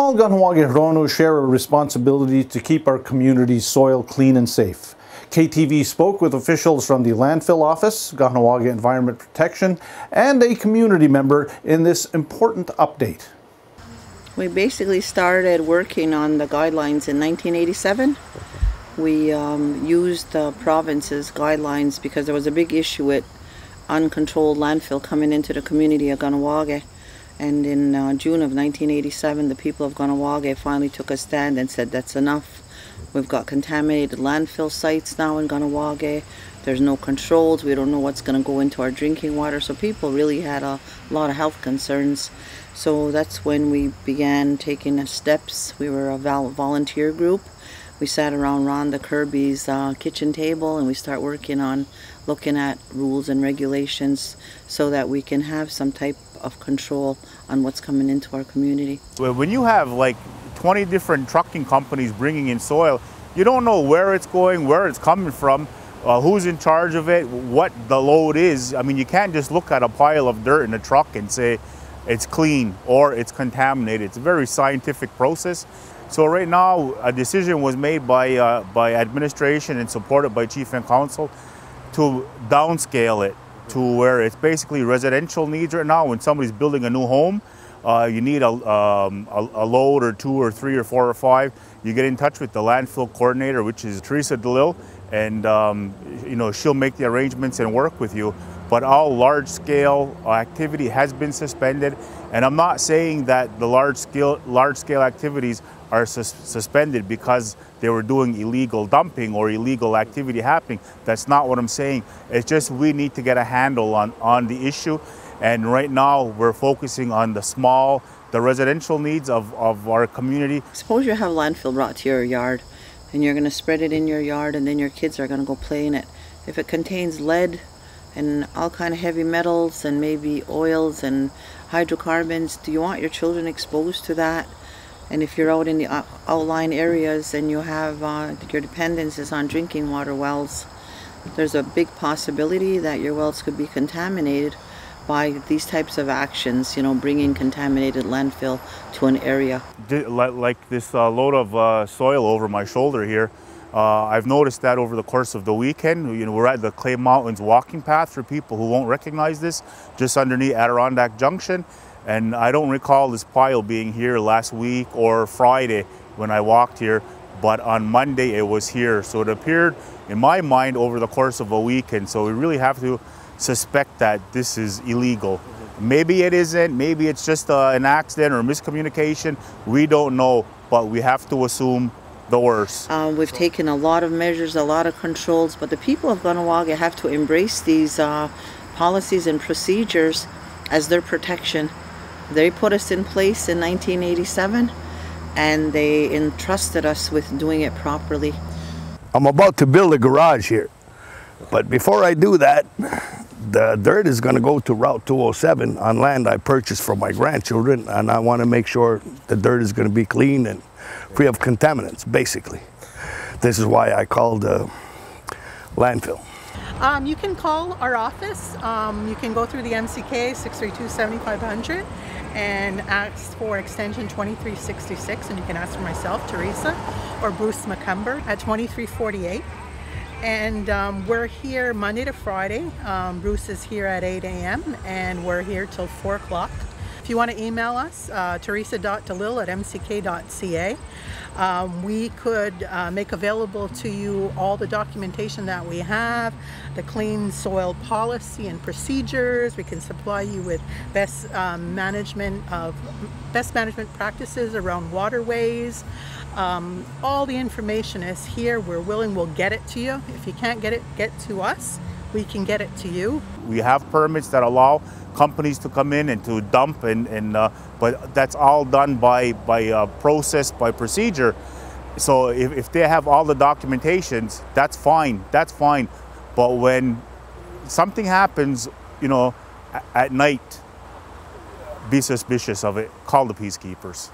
All Kahnawake share a responsibility to keep our community's soil clean and safe. KTV spoke with officials from the Landfill Office, Kahnawake Environment Protection, and a community member in this important update. We basically started working on the guidelines in 1987. We used the province's guidelines because there was a big issue with uncontrolled landfill coming into the community of Kahnawake. And in June of 1987, the people of Kahnawake finally took a stand and said, that's enough. We've got contaminated landfill sites now in Kahnawake. There's no controls. We don't know what's going to go into our drinking water. So people really had a lot of health concerns. So that's when we began taking steps. We were a volunteer group. We sat around Rhonda Kirby's kitchen table and we start working on looking at rules and regulations so that we can have some type of control on what's coming into our community. When you have like 20 different trucking companies bringing in soil, you don't know where it's going, where it's coming from, who's in charge of it, what the load is. I mean, you can't just look at a pile of dirt in a truck and say it's clean or it's contaminated. It's a very scientific process. So right now, a decision was made by administration and supported by Chief and Council to downscale it to where it's basically residential needs right now. When somebody's building a new home, you need a load or 2 or 3 or 4 or 5. You get in touch with the landfill coordinator, which is Teresa DeLille, and you know, she'll make the arrangements and work with you. But all large-scale activity has been suspended, and I'm not saying that the large-scale activities are suspended because they were doing illegal dumping or illegal activity happening. That's not what I'm saying. It's just we need to get a handle on the issue, and right now we're focusing on the residential needs of our community. Suppose you have landfill brought to your yard and you're going to spread it in your yard and then your kids are going to go play in it. If it contains lead and all kind of heavy metals and maybe oils and hydrocarbons, do you want your children exposed to that? And if you're out in the outlying areas and you have your dependence is on drinking water wells, there's a big possibility that your wells could be contaminated by these types of actions, you know, bringing contaminated landfill to an area. Like this load of soil over my shoulder here, I've noticed that over the course of the weekend. You know, we're at the Clay Mountains walking path for people who won't recognize this, just underneath Adirondack Junction. And I don't recall this pile being here last week or Friday when I walked here, but on Monday it was here. So it appeared in my mind over the course of a weekend. So we really have to suspect that this is illegal. Maybe it isn't, maybe it's just an accident or miscommunication. We don't know, but we have to assume the worst. We've taken a lot of measures, a lot of controls, but the people of Kahnawake have to embrace these policies and procedures as their protection. They put us in place in 1987 and they entrusted us with doing it properly. I'm about to build a garage here, but before I do that, the dirt is going to go to Route 207 on land I purchased for my grandchildren, and I want to make sure the dirt is going to be clean and free of contaminants, basically. This is why I called the landfill. You can call our office. You can go through the MCK 632-7500 and ask for extension 2366, and you can ask for myself, Teresa, or Bruce McCumber at 2348. And we're here Monday to Friday. Bruce is here at 8 a.m. and we're here till 4 o'clock. If you want to email us, teresa.delille@mck.ca. We could make available to you all the documentation that we have, the clean soil policy and procedures. We can supply you with best management practices around waterways. All the information is here. We'll get it to you. If you can't get to us, we can get it to you. We have permits that allow companies to come in and to dump, but that's all done by process, by procedure. So if they have all the documentations, that's fine. But when something happens, you know, at night, be suspicious of it. Call the peacekeepers.